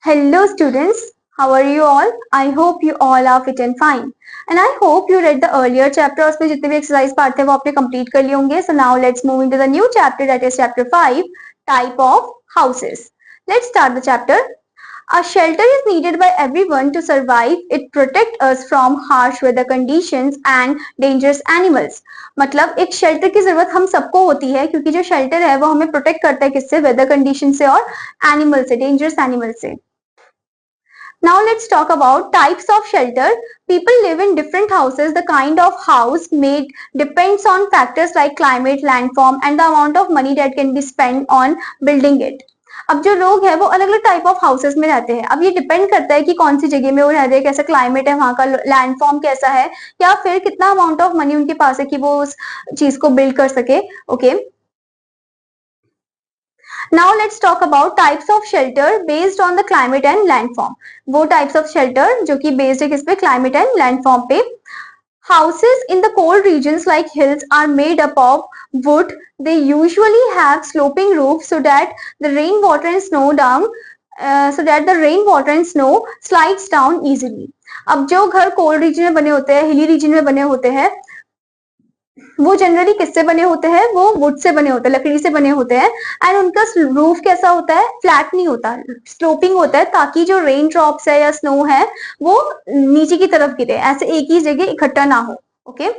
Hello students, how are you all? I hope you all are fit and fine. And I hope you read the earlier chapter. उसमें जितने भी exercise part थे वो आपने complete कर लिए होंगे. So now let's move into the new chapter, that is chapter 5, type of houses. Let's start the chapter. A shelter is needed by everyone to survive. It protects us from harsh weather conditions and dangerous animals. मतलब एक shelter की जरूरत हम सबको होती है क्योंकि जो शेल्टर है वो हमें प्रोटेक्ट करता है किससे? वेदर कंडीशन से और एनिमल से, डेंजरस एनिमल से. Now let's talk about types of shelter. People live in different houses. The kind of house made depends on factors like climate, landform and the amount of money that can be spent on building it. अब जो लोग हैं वो अलग अलग type of houses में रहते हैं. अब ये डिपेंड करता है कि कौन सी जगह में वो रह रहे हैं, कैसा क्लाइमेट है वहाँ का, लैंडफॉर्म कैसा है, या फिर कितना अमाउंट ऑफ मनी उनके पास है कि वो उस चीज को बिल्ड कर सके. Okay. Now let's talk about types of shelter based on the climate and landform. वो types of shelter जो कि based है किस पे? Climate and landform पे. Houses in the cold regions like hills are made up of wood. They usually have sloping roofs so that the rainwater and snow slides down easily. अब जो घर cold region में बने होते हैं, hilly region में बने होते हैं, वो जनरली किससे बने होते हैं? वो वुड से बने होते हैं, लकड़ी से बने होते हैं. एंड उनका रूफ कैसा होता है? फ्लैट नहीं होता, स्लोपिंग होता है, ताकि जो रेन ड्रॉप्स है या स्नो है वो नीचे की तरफ गिरे, ऐसे एक ही जगह इकट्ठा ना हो. Okay.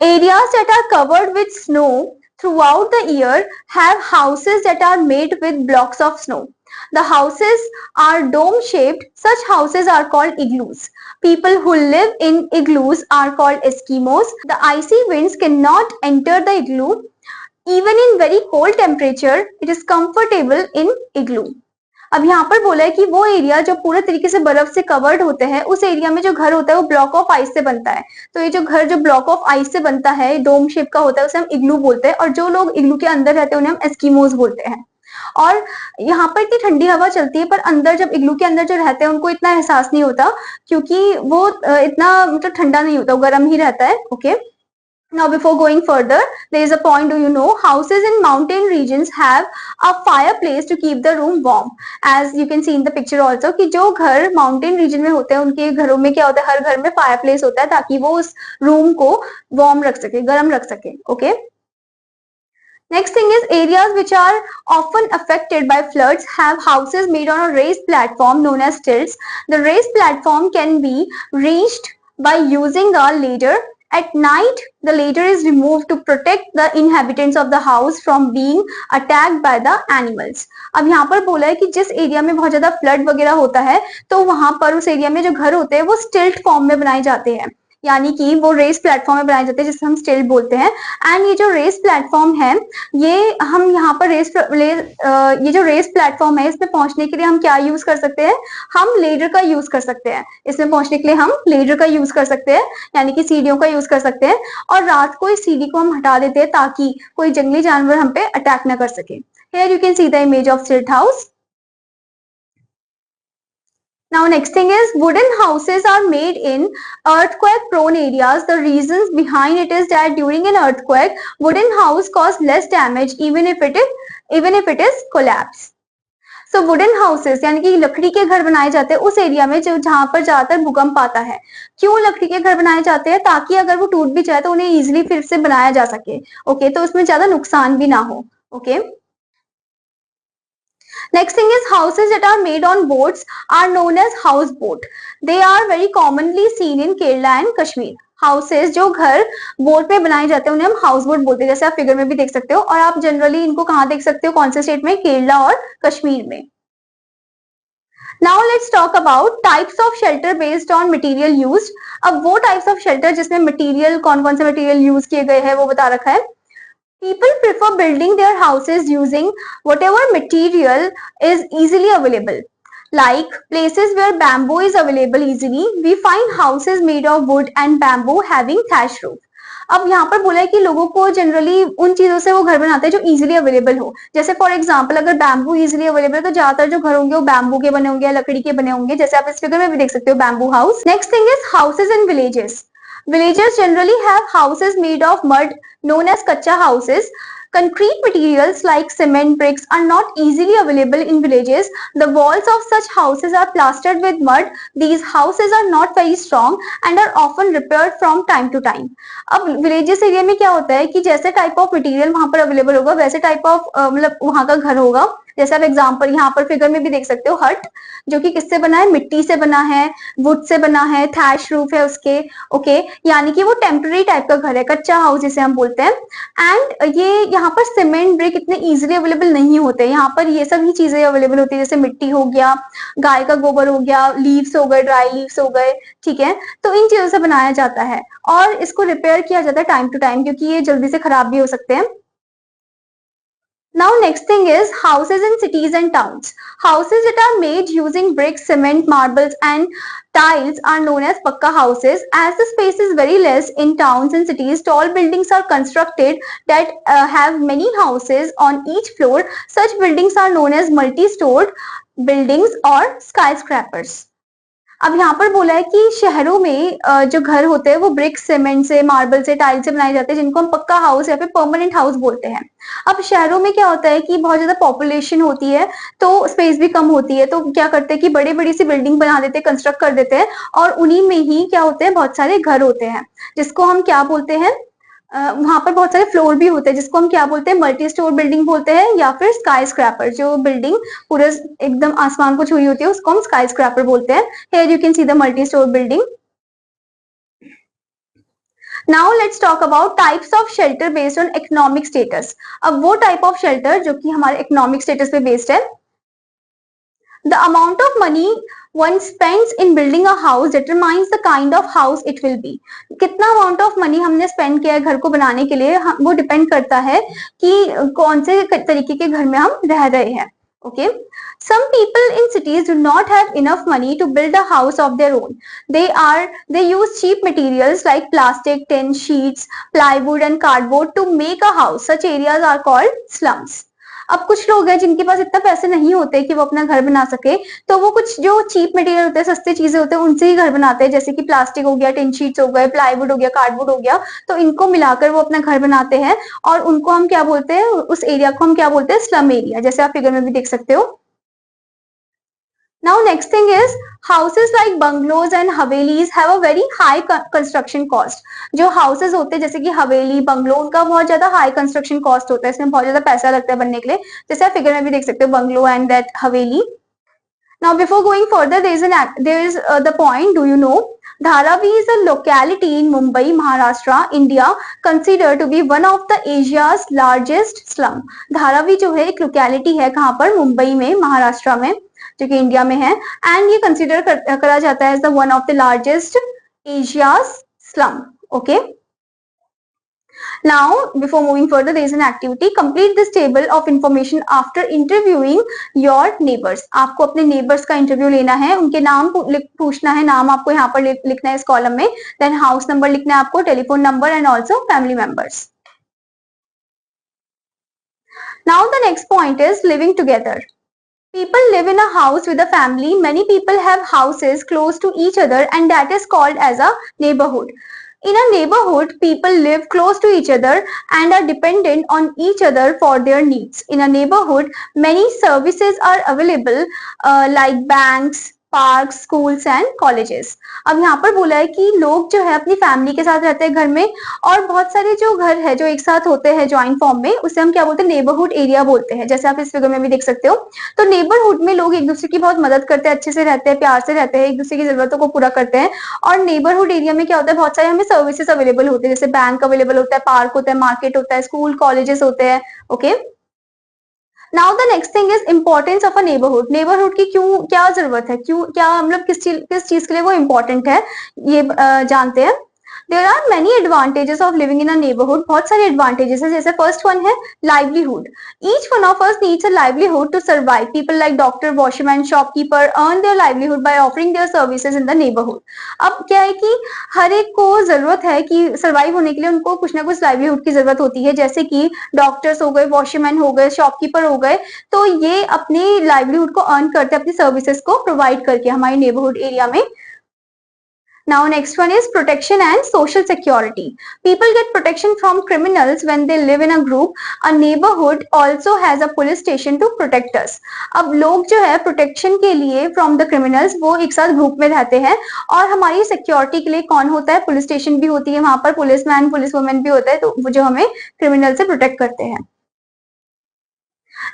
Areas that are covered with snow throughout the year have houses that are made with blocks of snow. The houses are dome shaped. Such houses are called igloos. People who live in igloos are called Eskimos. The icy winds cannot enter the igloo. Even in very cold temperature, it is comfortable in igloo. अब यहाँ पर बोला है कि वो area जो पूरे तरीके से बर्फ से कवर्ड होते हैं, उस एरिया में जो घर होता है वो ब्लॉक ऑफ आइस से बनता है. तो ये जो घर जो ब्लॉक ऑफ आइस से बनता है, डोम शेप का होता है, उसे हम इग्लू बोलते हैं. और जो लोग इग्लू के अंदर रहते हैं उन्हें हम एस्किमोस बोलते हैं. और यहाँ पर इतनी ठंडी हवा चलती है, पर अंदर जब इग्लू के अंदर जो रहते हैं उनको इतना एहसास नहीं होता, क्योंकि वो इतना मतलब ठंडा नहीं होता, वो गर्म ही रहता है. Okay. Now before going further, there is a point. Do you know houses in mountain regions have a fireplace to keep the room warm? As you can see in the picture also कि जो घर mountain region में होते हैं उनके घरों में क्या होता है? हर घर में fireplace होता है ताकि वो उस room को warm रख सके, गर्म रख सके. Okay. Next thing is areas which are often affected by floods have houses made on a raised platform known as stilts. The raised platform can be reached by using a ladder. At night, the ladder is removed to protect the inhabitants of the house from being attacked by the animals. अब यहाँ पर बोला है कि जिस area में बहुत ज्यादा फ्लड वगैरह होता है तो वहां पर उस एरिया में जो घर होते हैं वो स्टिल्ट फॉर्म में बनाए जाते हैं, यानी कि वो रेस प्लेटफॉर्म में बनाए जाते हैं जिसे हम स्टिल्ट बोलते हैं. एंड ये जो रेस प्लेटफॉर्म है, ये हम यहाँ पर ये जो रेस प्लेटफॉर्म है इसमें पहुंचने के लिए हम क्या यूज कर सकते हैं? हम लेडर का यूज कर सकते हैं. इसमें पहुंचने के लिए हम लेडर का यूज कर सकते हैं, यानी कि सीढ़ियों का यूज कर सकते हैं. और रात को इस सीढ़ी को हम हटा देते हैं ताकि कोई जंगली जानवर हम पे अटैक न कर सके. Here you can see the image of stilt house. Now next thing is wooden houses are made in earthquake prone areas. The reasons behind it is that during an earthquake, wooden house cause less damage even if it is collapse. So wooden houses यानी कि लकड़ी के घर बनाए जाते हैं उस area में जो जहां पर ज्यादातर भूकंप आता है. क्यों लकड़ी के घर बनाए जाते हैं? ताकि अगर वो टूट भी जाए तो उन्हें इजिली फिर से बनाया जा सके. ओके. तो उसमें ज्यादा नुकसान भी ना हो. Okay. Next thing is houses that are made on boats are known as houseboat. They are very commonly seen in Kerala and Kashmir. Houses जो घर बोट पे बनाए जाते हैं उन्हें हम हाउस बोट बोलते हैं, जैसे आप फिगर में भी देख सकते हो. और आप जनरली इनको कहाँ देख सकते हो? कौन से स्टेट में? केरला और कश्मीर में. Now let's talk about types of shelter based on material used. अब वो types of shelter जिसमें मटेरियल कौन कौन से मटेरियल यूज किए गए हैं वो बता रखा है. People prefer building their houses using whatever material is easily available. Like places where bamboo is available easily, we find houses made of wood and bamboo having thatch roof. अब यहाँ पर बोला है कि लोगों को जनरली उन चीजों से वो घर बनाते हैं जो इजीली अवेलेबल हो. जैसे फॉर एग्जांपल अगर बैम्बू इजीली अवेलेबल है तो ज्यादातर जो घर होंगे वो बैम्बू के बने होंगे या लकड़ी के बने होंगे, जैसे आप इस फिगर में भी देख सकते हो bamboo house. Next thing is houses in villages. Villagers generally have houses made of mud known as kacha houses. Concrete materials like cement bricks are not easily available in villages. The walls of such houses are plastered with mud. These houses are not very strong and are often repaired from time to time. अब villages area में क्या होता है कि जैसे type of material वहां पर available होगा वैसे टाइप ऑफ मतलब वहां का घर होगा. जैसे आप एग्जांपल यहाँ पर फिगर में भी देख सकते हो, हट जो कि किससे बना है, मिट्टी से बना है, वुड से बना है, थैश रूफ है उसके. ओके, यानी कि वो टेम्पररी टाइप का घर है, कच्चा हाउस जिसे हम बोलते हैं. एंड ये यहाँ पर सीमेंट ब्रिक इतने इजीली अवेलेबल नहीं होते. यहाँ पर ये सब ही चीजें अवेलेबल होती है, जैसे मिट्टी हो गया, गाय का गोबर हो गया, लीव्स हो गए, ड्राई लीव्स हो गए. ठीक है, तो इन चीजों से बनाया जाता है और इसको रिपेयर किया जाता है टाइम टू टाइम, क्योंकि ये जल्दी से खराब भी हो सकते हैं. Now next thing is houses in cities and towns. Houses that are made using bricks, cement, marbles and tiles are known as pakka houses. As the space is very less in towns and cities, tall buildings are constructed that have many houses on each floor. Such buildings are known as multi-stored buildings or skyscrapers. अब यहाँ पर बोला है कि शहरों में जो घर होते हैं वो ब्रिक, सीमेंट से, मार्बल से, टाइल से बनाए जाते हैं, जिनको हम पक्का हाउस या फिर परमानेंट हाउस बोलते हैं. अब शहरों में क्या होता है कि बहुत ज्यादा पॉपुलेशन होती है तो स्पेस भी कम होती है, तो क्या करते हैं कि बड़ी बड़ी सी बिल्डिंग बना देते हैं, कंस्ट्रक्ट कर देते हैं और उन्हीं में ही क्या होते हैं, बहुत सारे घर होते हैं जिसको हम क्या बोलते हैं, वहां पर बहुत सारे फ्लोर भी होते हैं जिसको हम क्या बोलते हैं, मल्टी स्टोर बिल्डिंग बोलते हैं या फिर स्काई स्क्रैपर. जो बिल्डिंग पूरे एकदम आसमान को छुई होती है उसको हम स्काई स्क्रैपर बोलते हैं. Here you can see the multi store building. Now let's talk about types of shelter based on economic status. अब वो टाइप ऑफ शेल्टर जो कि हमारे इकोनॉमिक स्टेटस पे बेस्ड है. The amount of money one spends in building a house determines the kind of house it will be. कितना amount of money हमने spend किया है घर को बनाने के लिए, वो depend करता है कि कौन से तरीके के घर में हम रह रहे हैं. Okay. Some people in cities do not have enough money to build a house of their own. They use cheap materials like plastic, tin, sheets, plywood and cardboard to make a house. Such areas are called slums. अब कुछ लोग हैं जिनके पास इतना पैसे नहीं होते कि वो अपना घर बना सके, तो वो कुछ जो चीप मटेरियल होते हैं, सस्ते चीजें होते हैं, उनसे ही घर बनाते हैं, जैसे कि प्लास्टिक हो गया, टिन शीट्स हो गए, प्लाईवुड हो गया, कार्डबोर्ड हो गया. तो इनको मिलाकर वो अपना घर बनाते हैं और उनको हम क्या बोलते हैं, उस एरिया को हम क्या बोलते हैं, स्लम एरिया, जैसे आप फिगर में भी देख सकते हो. Now next thing is houses like bungalows and havelis have a very high construction cost. जो houses होते हैं जैसे कि हवेली, बंगलो, उनका बहुत ज्यादा high construction cost होता है, इसमें बहुत ज्यादा पैसा लगता है बनने के लिए, जैसे आप फिगर में भी देख सकते हो, bungalow and that haveli. Now before going further, there is the point. Do you know Dharavi is a locality in Mumbai, Maharashtra, India, considered to be one of the Asia's largest slum. Dharavi जो है एक locality है कहाँ पर, मुंबई में, महाराष्ट्र में, जो कि इंडिया में है, एंड ये कंसिडर करा जाता है as the one of the largest Asia's slum. Okay. Now, before moving further, there is an activity. Complete this table of information after interviewing your neighbors. आपको अपने neighbors का इंटरव्यू लेना है, उनके नाम पूछना है, नाम आपको यहाँ पर लिखना है इस कॉलम में, देन हाउस नंबर लिखना है आपको, telephone number and also family members. Now the next point is living together. People live in a house with a family. Many people have houses close to each other and that is called as a neighborhood. In a neighborhood, people live close to each other and are dependent on each other for their needs. In a neighborhood, many services are available like banks, park, schools and colleges. अब यहाँ पर बोला है कि लोग जो है अपनी फैमिली के साथ रहते हैं घर में, और बहुत सारे जो घर है जो एक साथ होते हैं ज्वाइंट फॉर्म में, उसे हम क्या बोलते हैं, नेबरहुड एरिया बोलते हैं, जैसे आप इस फिगर में भी देख सकते हो. तो नेबरहुड में लोग एक दूसरे की बहुत मदद करते हैं, अच्छे से रहते हैं, प्यार से रहते हैं, एक दूसरे की जरूरतों को पूरा करते हैं. और नेबरहुड एरिया में क्या होता है, बहुत सारे हमें सर्विसेज अवेलेबल होते हैं, जैसे बैंक अवेलेबल होता है, पार्क होता है, मार्केट होता है, स्कूल कॉलेजेस होते हैं. Okay. Now the next thing is importance of a neighbourhood. Neighbourhood की क्यों, क्या जरूरत है, क्यों, क्या मतलब किस चीज के लिए वो इम्पोर्टेंट है, ये जानते हैं. There are many advantages of living in a neighborhood. बहुत सारे advantages है, जैसे first one है livelihood. Each one of us needs a livelihood to survive. People like doctor, washerman, shopkeeper earn their livelihood by offering their services in the neighborhood. अब क्या है कि हर एक को जरूरत है कि survive होने के लिए उनको कुछ ना कुछ livelihood की जरूरत होती है, जैसे कि डॉक्टर्स हो गए, वॉशरमैन हो गए, शॉपकीपर हो गए, तो ये अपनी livelihood को earn करते हैं अपनी सर्विसेज को प्रोवाइड करके हमारे neighborhood एरिया में. Now next one is protection and social security. People get protection from criminals when they live in a group. A neighborhood also has a police station to protect us. अब लोग जो है protection के लिए from the criminals वो एक साथ group में रहते हैं और हमारी सिक्योरिटी के लिए कौन होता है, पुलिस स्टेशन भी होती है, वहां पर पुलिस मैन पुलिस वुमेन भी होता है, तो वो जो हमें क्रिमिनल से प्रोटेक्ट करते हैं.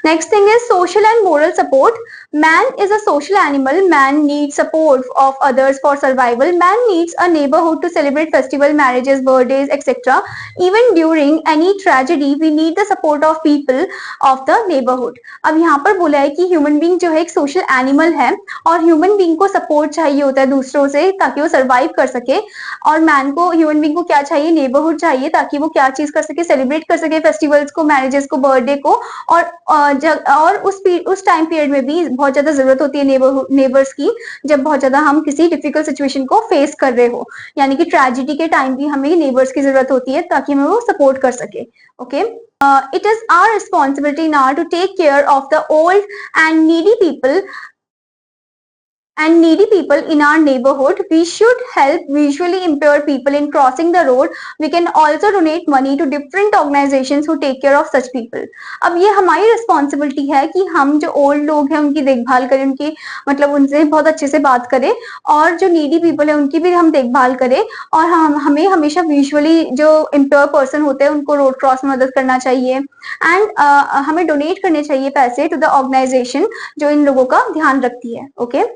Next thing is social and moral support. Man is a social animal. Man needs support of others for survival. Man needs a neighborhood to celebrate festival, marriages, birthdays, etc. Even during any tragedy, we need the support of people of the neighborhood. अब यहाँ पर बोला है कि human being जो है एक social animal है और human being को support चाहिए होता है दूसरों से ताकि वो survive कर सके. और man को human being को क्या चाहिए, neighborhood चाहिए ताकि वो क्या चीज कर सके, celebrate कर सके festivals को, marriages को, birthday को. और उस टाइम पीरियड में भी बहुत ज्यादा जरूरत होती है नेबर्स की, जब बहुत ज्यादा हम किसी डिफिकल्ट सिचुएशन को फेस कर रहे हो, यानी कि ट्रेजेडी के टाइम भी हमें नेबर्स की जरूरत होती है ताकि हमें वो सपोर्ट कर सके. Okay, it is our responsibility now to take care of the old and needy people in our neighborhood. We should help visually impaired people in crossing the road. We can also donate money to different organizations who take care of such people. अब ये हमारी responsibility है कि हम जो old लोग हैं उनकी देखभाल करें, उनकी मतलब उनसे बहुत अच्छे से बात करें, और जो नीडी पीपल है उनकी भी हम देखभाल करें, और हमें हमेशा विजुअली जो इम्पेयर पर्सन होते हैं उनको रोड क्रॉस में मदद करना चाहिए. एंड हमें डोनेट करने चाहिए पैसे टू द ऑर्गेनाइजेशन जो इन लोगों का ध्यान रखती है. Okay,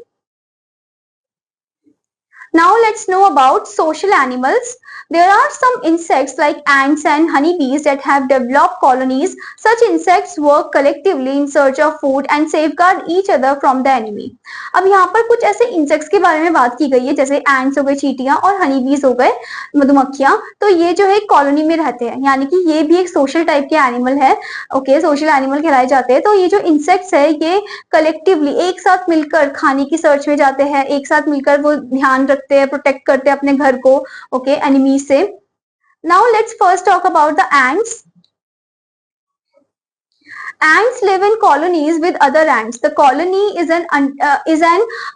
now let's know about social animals. There are some insects like ants and honeybees that have developed colonies. Such insects work collectively in search of food and safeguard each other from the enemy. अब यहाँ पर कुछ ऐसे insects के बारे में बात की गई है जैसे एंट्स हो गए, चींटियां, और हनीबीज हो गए, मधुमक्खियां. तो ये जो है कॉलोनी में रहते हैं, यानी कि ये भी एक सोशल टाइप के एनिमल है. ओके, सोशल एनिमल कहलाए जाते हैं. तो ये जो इंसेक्ट्स है ये कलेक्टिवली एक साथ मिलकर खाने की सर्च में जाते हैं, एक साथ मिलकर वो ध्यान रखते हैं, प्रोटेक्ट करते हैं अपने घर को, ओके, एनिमी से. Now let's first talk about the ants. Ants live in colonies with other ants. The colony is an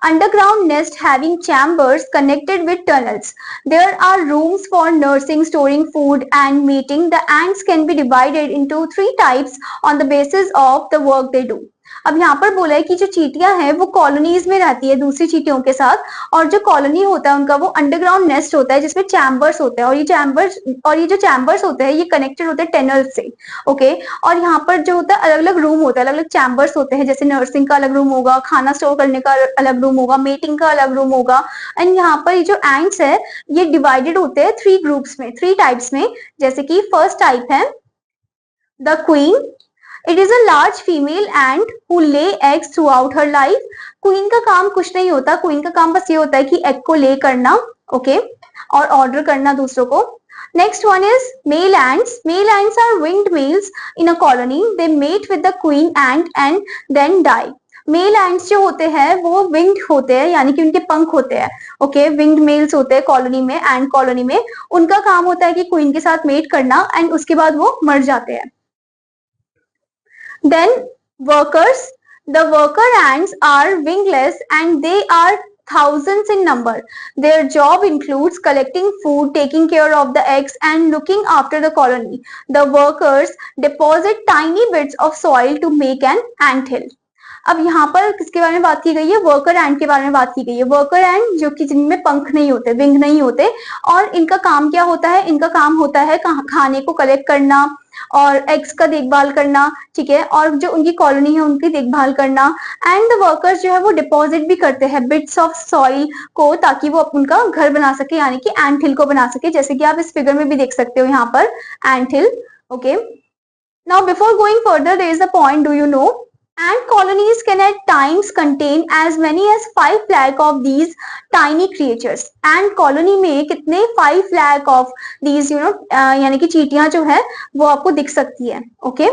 underground nest having chambers connected with tunnels. There are rooms for nursing, storing food, and mating. The ants can be divided into 3 types on the basis of the work they do. अब यहाँ पर बोला है कि जो चींटियां हैं वो कॉलोनीज में रहती है दूसरी चींटियों के साथ, और जो कॉलोनी होता है उनका वो अंडरग्राउंड नेस्ट होता है जिसमें चैम्बर्स होते हैं, और ये जो चैम्बर्स होते हैं ये कनेक्टेड होते हैं टनल से. ओके, और यहाँ पर जो होता है अलग अलग रूम होता है, अलग अलग चैम्बर्स होते हैं, जैसे नर्सिंग का अलग रूम होगा, खाना स्टोर करने का अलग रूम होगा, मेटिंग का अलग रूम होगा. एंड यहाँ पर ये जो एंट्स है ये डिवाइडेड होते हैं 3 ग्रुप्स में, 3 टाइप्स में. जैसे कि फर्स्ट टाइप है the queen. It is a large female ant who lay eggs throughout her life. Queen का काम कुछ नहीं होता, क्वीन का काम बस ये होता है कि एग को ले करना, ओके, और ऑर्डर करना दूसरों को. Next one is male ants. Male ants are winged males in a colony. They mate with the queen ant and then die. Male ants जो होते हैं वो विंग्ड होते हैं, यानी कि उनके पंख होते हैं. ओके, विंग्ड मेल्स होते हैं कॉलोनी में, एंट कॉलोनी में. उनका काम होता है कि क्वीन के साथ मेट करना एंड उसके बाद वो मर जाते हैं. Then workers. The worker ants are wingless and they are thousands in number. Their job includes collecting food, taking care of the eggs and looking after the colony. The workers deposit tiny bits of soil to make an anthill. अब यहाँ पर किसके बारे में बात की गई है, वर्कर एंट के बारे में बात की गई है. वर्कर एंट जो कि जिनमें पंख नहीं होते, विंग नहीं होते, और इनका काम क्या होता है, इनका काम होता है खाने को कलेक्ट करना और एग्स का देखभाल करना, ठीक है, और जो उनकी कॉलोनी है उनकी देखभाल करना. एंड द वर्कर्स जो है वो डिपॉजिट भी करते हैं बिट्स ऑफ सॉइल को ताकि वो उनका घर बना सके, यानी कि एंट हिल को बना सके, जैसे कि आप इस फिगर में भी देख सकते हो यहाँ पर anthill. Okay, now before going further there is a point. Do you know ant colonies can at times contain as many as 5 lakh of these tiny creatures. ant colony में कितने 5 lakh of these यानी कि चींटियां जो है वो आपको दिख सकती है. Okay,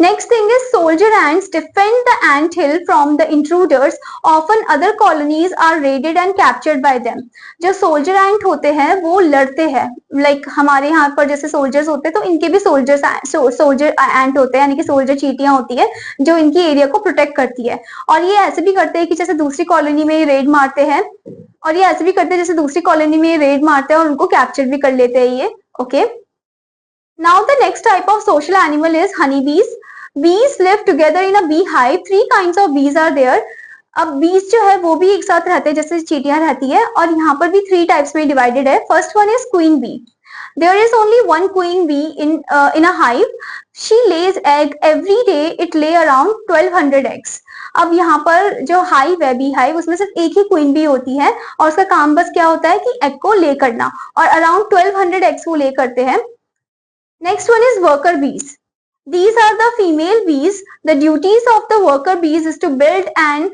Next thing is soldier ants defend the ant hill from the intruders. Often other colonies are raided and captured by them. जो soldier ant होते हैं वो लड़ते हैं, like हमारे यहाँ पर जैसे soldiers होते हैं तो इनके भी soldier ant होते हैं, यानी कि soldier चींटियां होती है जो इनकी एरिया को प्रोटेक्ट करती है। और ये ऐसे भी करते हैं कि जैसे दूसरी कॉलोनी में रेड मारते हैं, और ये ऐसे भी करते हैं जैसे दूसरी कॉलोनी में रेड मारते हैं और उनको कैप्चर भी कर लेते हैं ये। Okay, now the next type of social animal is honeybees. Bees live together in a beehive. Three kinds of bees are there. अब bees जो है वो भी एक साथ रहते हैं जैसे चींटियां रहती है, और यहाँ पर भी 3 टाइप्स में डिवाइडेड है। First one is queen bee. There is only one queen bee in a hive. She lays egg every day. It lay around 1200 eggs. अब यहाँ पर जो हाइव है बी हाइव, उसमें सिर्फ एक ही क्वीन बी होती है और उसका काम बस क्या होता है कि एग को ले करना, और अराउंड 1200 एग्स वो ले करते हैं। Next one is worker bees. These are the female bees. The duties of the worker bees is to build and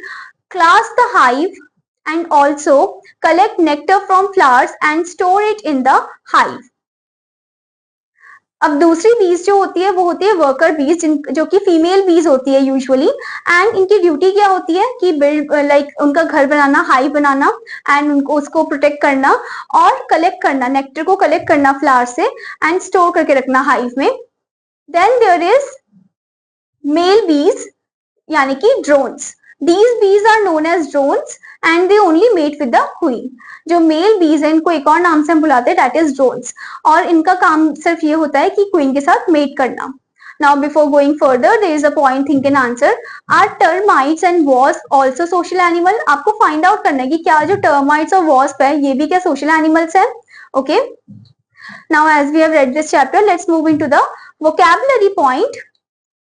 class the hive and also collect nectar from flowers and store it in the hive. अब दूसरी बीज जो होती है वो होती है worker बीज, जो कि फीमेल बीज होती है यूजुअली, एंड इनकी ड्यूटी क्या होती है कि बिल्ड लाइक उनका घर बनाना, हाइव बनाना, एंड उनको उसको प्रोटेक्ट करना और कलेक्ट करना, नेक्टर को कलेक्ट करना फ्लावर से एंड स्टोर करके रखना हाइव में। देन देयर इज मेल बीज यानी कि drones. These bees are known as drones and they only mate with the queen. जो मेल बीज है इनको एक और नाम से हम बुलाते हैं, that is drones, और इनका काम सिर्फ ये होता है कि क्वीन के साथ मेट करना. Now before going further, there is a point think and answer. Are termites and wasps also social animal? आपको find out करना है कि क्या जो termites और wasp है ये भी क्या social animals है. Okay. Now as we have read this chapter, let's move into the vocabulary point.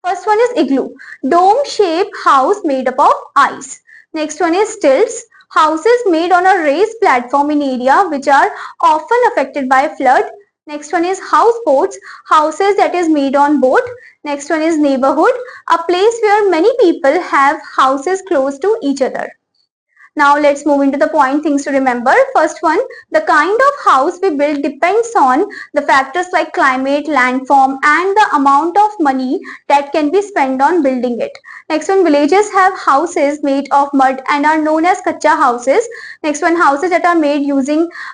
First one is igloo, dome-shaped house made up of ice. Next one is stilts, houses made on a raised platform in area which are often affected by flood. Next one is houseboats, houses that is made on boat. Next one is neighborhood, a place where many people have houses close to each other. Now let's move into the point things to remember. First one, the kind of house we build depends on the factors like climate, landform, and the amount of money that can be spent on building it. Next one, villages have houses made of mud and are known as kacha houses. Next one, houses that are made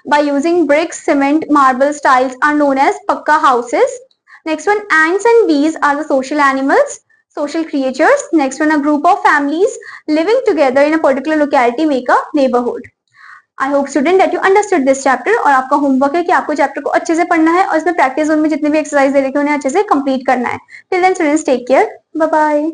by using bricks, cement, marble tiles are known as pakka houses. Next one, ants and bees are the social animals, social creatures. Next one, a group of families living together in a particular locality make a neighborhood. I hope student that you understood this chapter. और आपका homework है कि आपको chapter को अच्छे से पढ़ना है और इसमें प्रैक्टिस जोन में जितने भी एक्सरसाइज दे रखे हैं उन्हें अच्छे से कंप्लीट करना है. Till then students, take care. Bye bye.